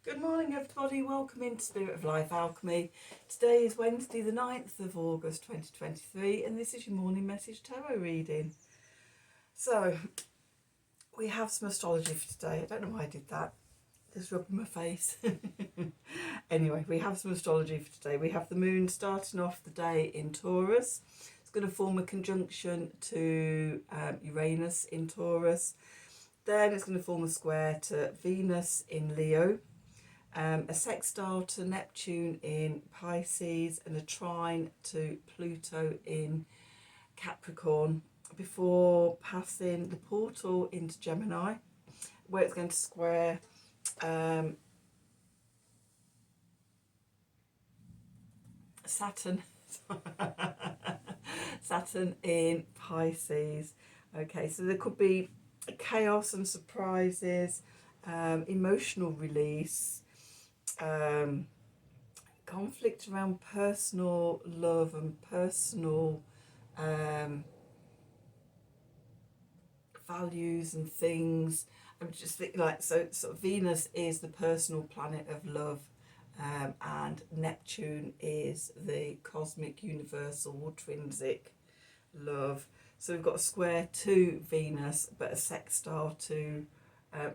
Good morning everybody, welcome into Spirit of Life Alchemy. Today is Wednesday the 9th of August 2023 and this is your morning message tarot reading. So, we have some astrology for today. I don't know why I did that, just rubbing my face. Anyway, we have some astrology for today. We have the moon starting off the day in Taurus. It's going to form a conjunction to Uranus in Taurus. Then it's going to form a square to Venus in Leo. A sextile to Neptune in Pisces and a trine to Pluto in Capricorn before passing the portal into Gemini, where it's going to square Saturn Saturn in Pisces. Okay, so there could be chaos and surprises, emotional release, conflict around personal love and personal values and things. I'm just thinking, like, so Venus is the personal planet of love, and Neptune is the cosmic, universal, intrinsic love. So we've got a square to Venus, but a sextile to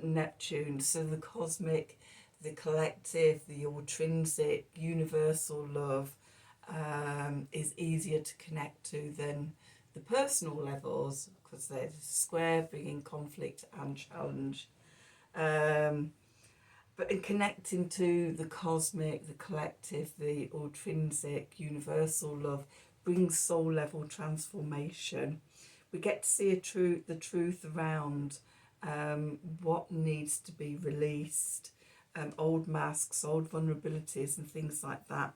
Neptune. So the cosmic, the collective, the intrinsic, universal love is easier to connect to than the personal levels, because there's a square bringing conflict and challenge. But in connecting to the cosmic, the collective, the intrinsic, universal love brings soul level transformation. We get to see the truth around what needs to be released, old masks, old vulnerabilities and things like that.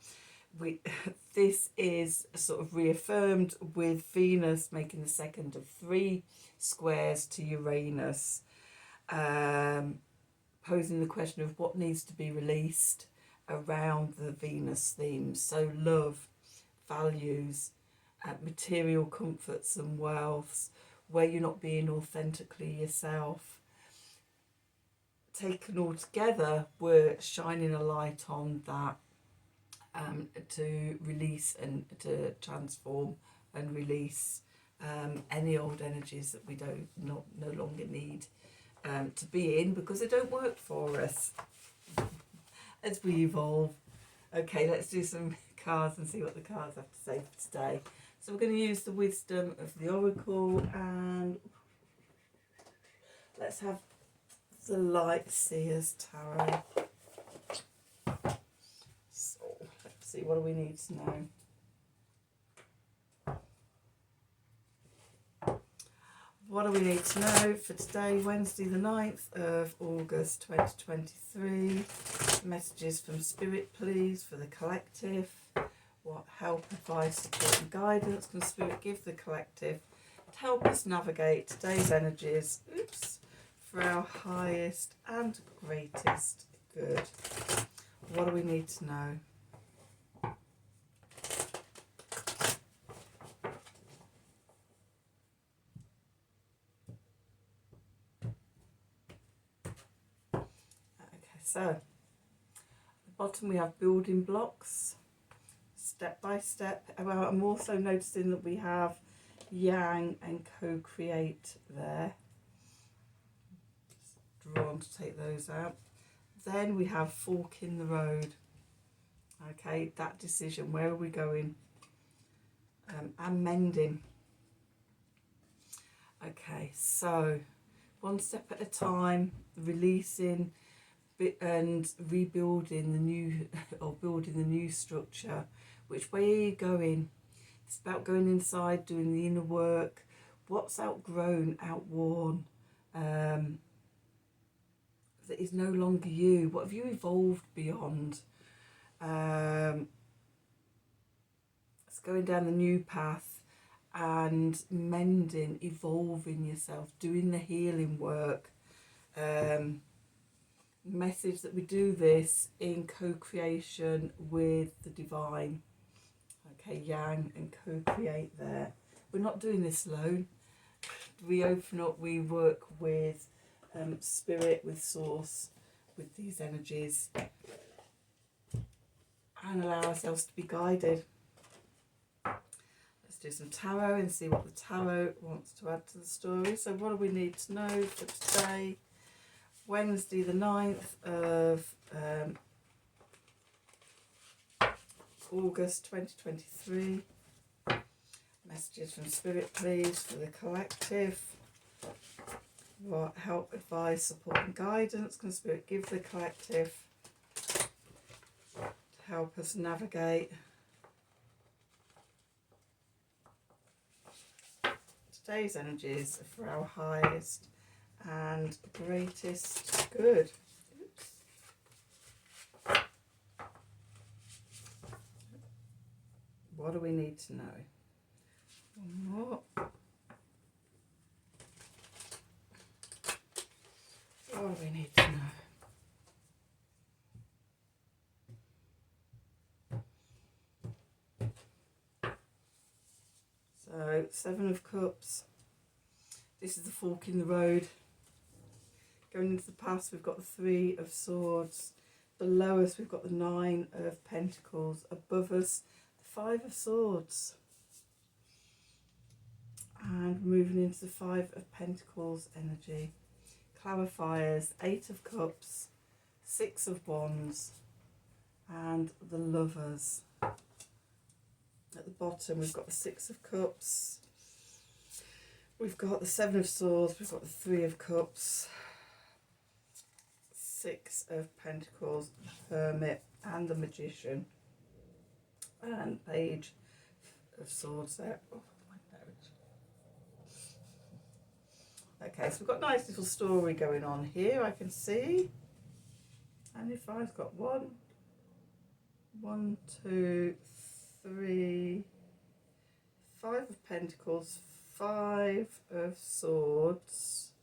This is sort of reaffirmed with Venus making the second of 3 squares to Uranus, posing the question of what needs to be released around the Venus themes. So love, values, material comforts and wealths, where you're not being authentically yourself. Taken all together, we're shining a light on that, to release and to transform and release any old energies that we no longer need to be in, because they don't work for us as we evolve. Okay, let's do some cards and see what the cards have to say for today. So we're going to use the wisdom of the Oracle, and let's have the Light Seers Tarot. So let's see, what do we need to know? What do we need to know for today, Wednesday the 9th of August 2023? Messages from Spirit, please, for the collective. What help, advice, support and guidance can Spirit give the collective to help us navigate today's energies, for our highest and greatest good? What do we need to know? So, at the bottom we have building blocks, step by step. Well, I'm also noticing that we have yang and co-create there. Just drawn to take those out. Then we have fork in the road. Okay, that decision, where are we going? And mending. Okay, so one step at a time, releasing and rebuilding the new, or building the new structure. Which way are you going? It's about going inside, doing the inner work. What's outgrown, outworn, that is no longer you? What have you evolved beyond? It's going down the new path and mending, evolving yourself, doing the healing work. Message that we do this in co-creation with the divine. Okay, yang and co-create there. We're not doing this alone. We open up, we work with spirit, with source, with these energies and allow ourselves to be guided. Let's do some tarot and see what the tarot wants to add to the story. So what do we need to know for today, Wednesday the 9th of August 2023. Messages from Spirit, please, for the collective. What help, advice, support and guidance can Spirit give the collective to help us navigate today's energies for our highest and greatest good? What do we need to know? One more. What do we need to know? So, Seven of Cups. This is the fork in the road. Going into the past, we've got the Three of Swords. Below us, we've got the Nine of Pentacles. Above us, the Five of Swords. And moving into the Five of Pentacles energy. Clarifiers, Eight of Cups, Six of Wands, and the Lovers. At the bottom, we've got the Six of Cups. We've got the Seven of Swords. We've got the Three of Cups, Six of Pentacles, Hermit, and the Magician. And Page of Swords there. Oh, my nose. Okay, so we've got a nice little story going on here, I can see. And if I've got one, two, three, Five of Pentacles, Five of Swords.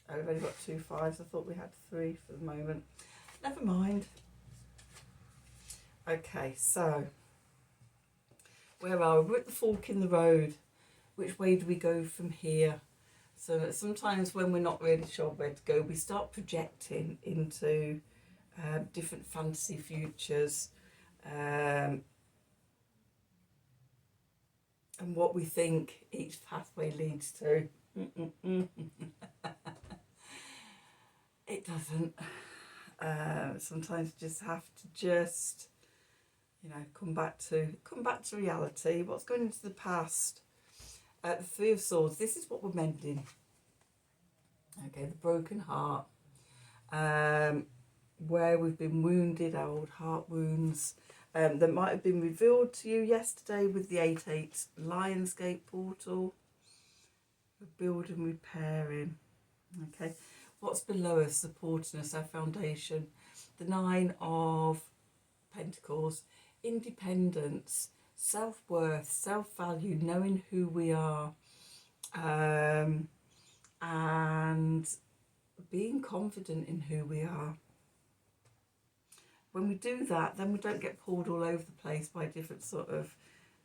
Oh, we've only got two fives. I thought we had three for the moment. Never mind. Okay, so where are we? We're at the fork in the road. Which way do we go from here? So sometimes when we're not really sure where to go, we start projecting into different fantasy futures and what we think each pathway leads to. It doesn't. Sometimes you just have to come back to reality. What's going into the past? The Three of Swords, this is what we're mending. Okay, the broken heart. Where we've been wounded, our old heart wounds. That might have been revealed to you yesterday with the 8/8 Lionsgate portal. We're building, repairing. Okay, what's below us, supporting us, our foundation? The Nine of Pentacles, independence, self-worth, self-value, knowing who we are, and being confident in who we are. When we do that, then we don't get pulled all over the place by different sort of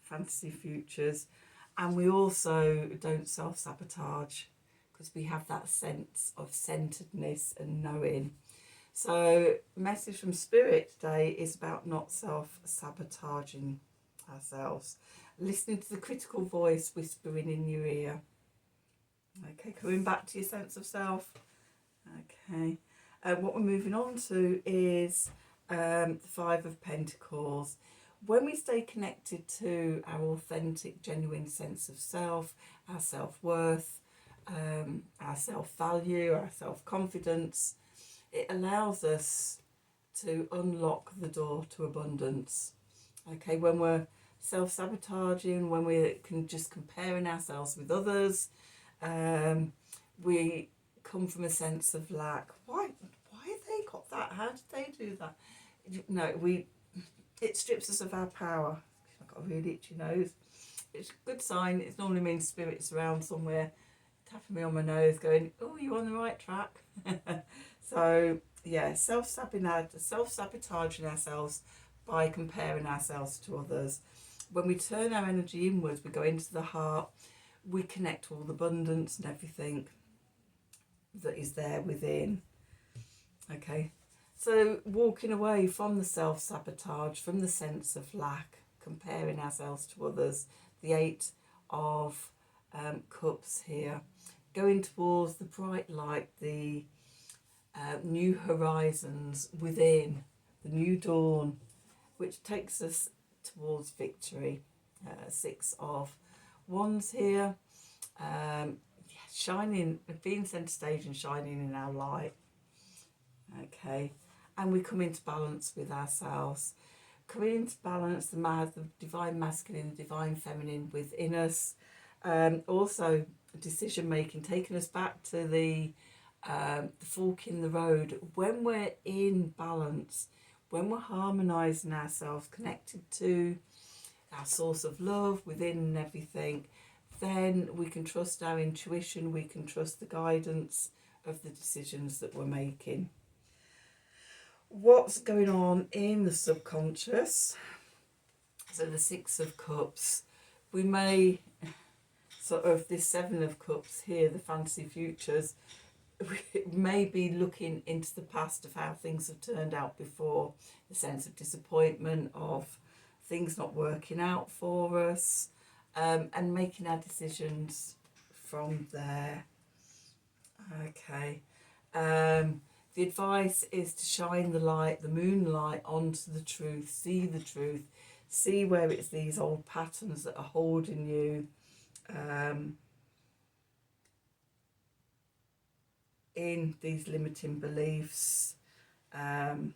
fantasy futures, and we also don't self-sabotage because we have that sense of centeredness and knowing. So message from Spirit today is about not self-sabotaging ourselves, listening to the critical voice whispering in your ear. Okay, coming back to your sense of self. Okay, what we're moving on to is the Five of Pentacles. When we stay connected to our authentic, genuine sense of self, our self-worth, our self-value, our self-confidence, it allows us to unlock the door to abundance. Okay, when we're self-sabotaging, when we can just comparing ourselves with others, we come from a sense of lack. Why have they got that? How did they do that? No, it strips us of our power. I've got a really itchy nose. It's a good sign. It normally means Spirit's around somewhere tapping me on my nose going, oh, you're on the right track. So yeah, self-sabotaging ourselves by comparing ourselves to others. When we turn our energy inwards, we go into the heart, we connect all the abundance and everything. that is there within. Okay, so walking away from the self-sabotage, from the sense of lack, comparing ourselves to others, the Eight of Cups here, going towards the bright light, the new horizons within, the new dawn, which takes us towards victory. Six of Wands here, shining, being centre stage and shining in our light. Okay, and we come into balance with ourselves, coming into balance, the divine masculine, the divine feminine within us. Also decision making, taking us back to the fork in the road. When we're in balance, when we're harmonizing ourselves, connected to our source of love within and everything, then we can trust our intuition, we can trust the guidance of the decisions that we're making. What's going on in the subconscious? So the Six of Cups, we may sort of, this Seven of Cups here, the fantasy futures, we may be looking into the past of how things have turned out before, the sense of disappointment, of things not working out for us, and making our decisions from there. Okay. The advice is to shine the light, the moonlight, onto the truth, see where it's these old patterns that are holding you in these limiting beliefs, and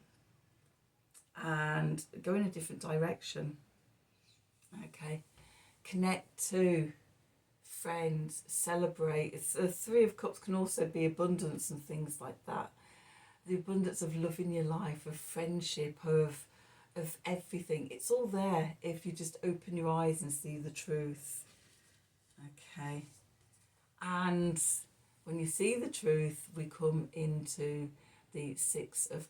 go in a different direction. Okay, connect to friends, celebrate. The Three of Cups can also be abundance and things like that. The abundance of love in your life, of friendship, of everything. It's all there if you just open your eyes and see the truth. Okay. And when you see the truth, we come into the Six of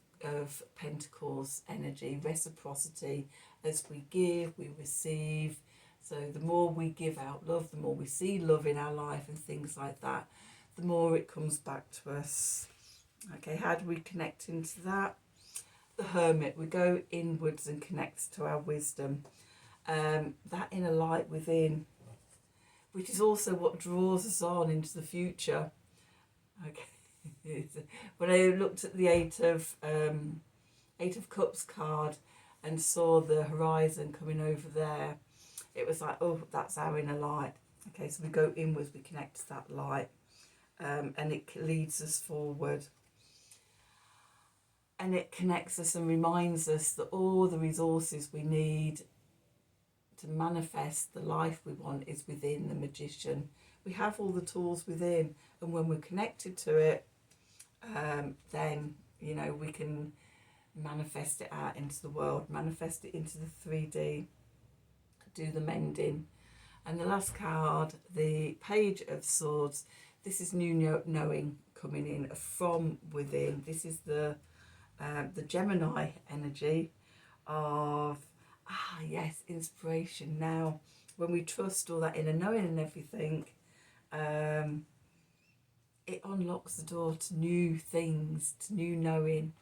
Pentacles energy, reciprocity. As we give, we receive. So the more we give out love, the more we see love in our life and things like that, the more it comes back to us. Okay, how do we connect into that? The Hermit, we go inwards and connect to our wisdom. That inner light within, which is also what draws us on into the future. Okay, when I looked at the Eight of Cups card and saw the horizon coming over there, it was like, oh, that's our inner light. Okay, so we go inwards, we connect to that light, and it leads us forward. And it connects us and reminds us that all the resources we need to manifest the life we want is within the magician. We have all the tools within, and when we're connected to it, then, you know, we can manifest it out into the world, manifest it into the 3D, do the mending. And the last card, the Page of Swords, this is new knowing coming in from within. This is the Gemini energy of, yes, inspiration. Now, when we trust all that inner knowing and everything, it unlocks the door to new things, to new knowing.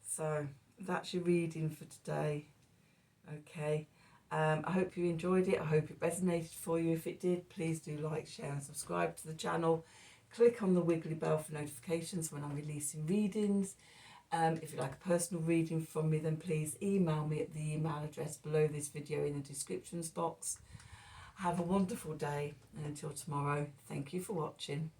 So that's your reading for today. Okay. I hope you enjoyed it. I hope it resonated for you. If it did, please do like, share and subscribe to the channel. Click on the wiggly bell for notifications when I'm releasing readings. If you'd like a personal reading from me, then please email me at the email address below this video in the descriptions box. Have a wonderful day, and until tomorrow, thank you for watching.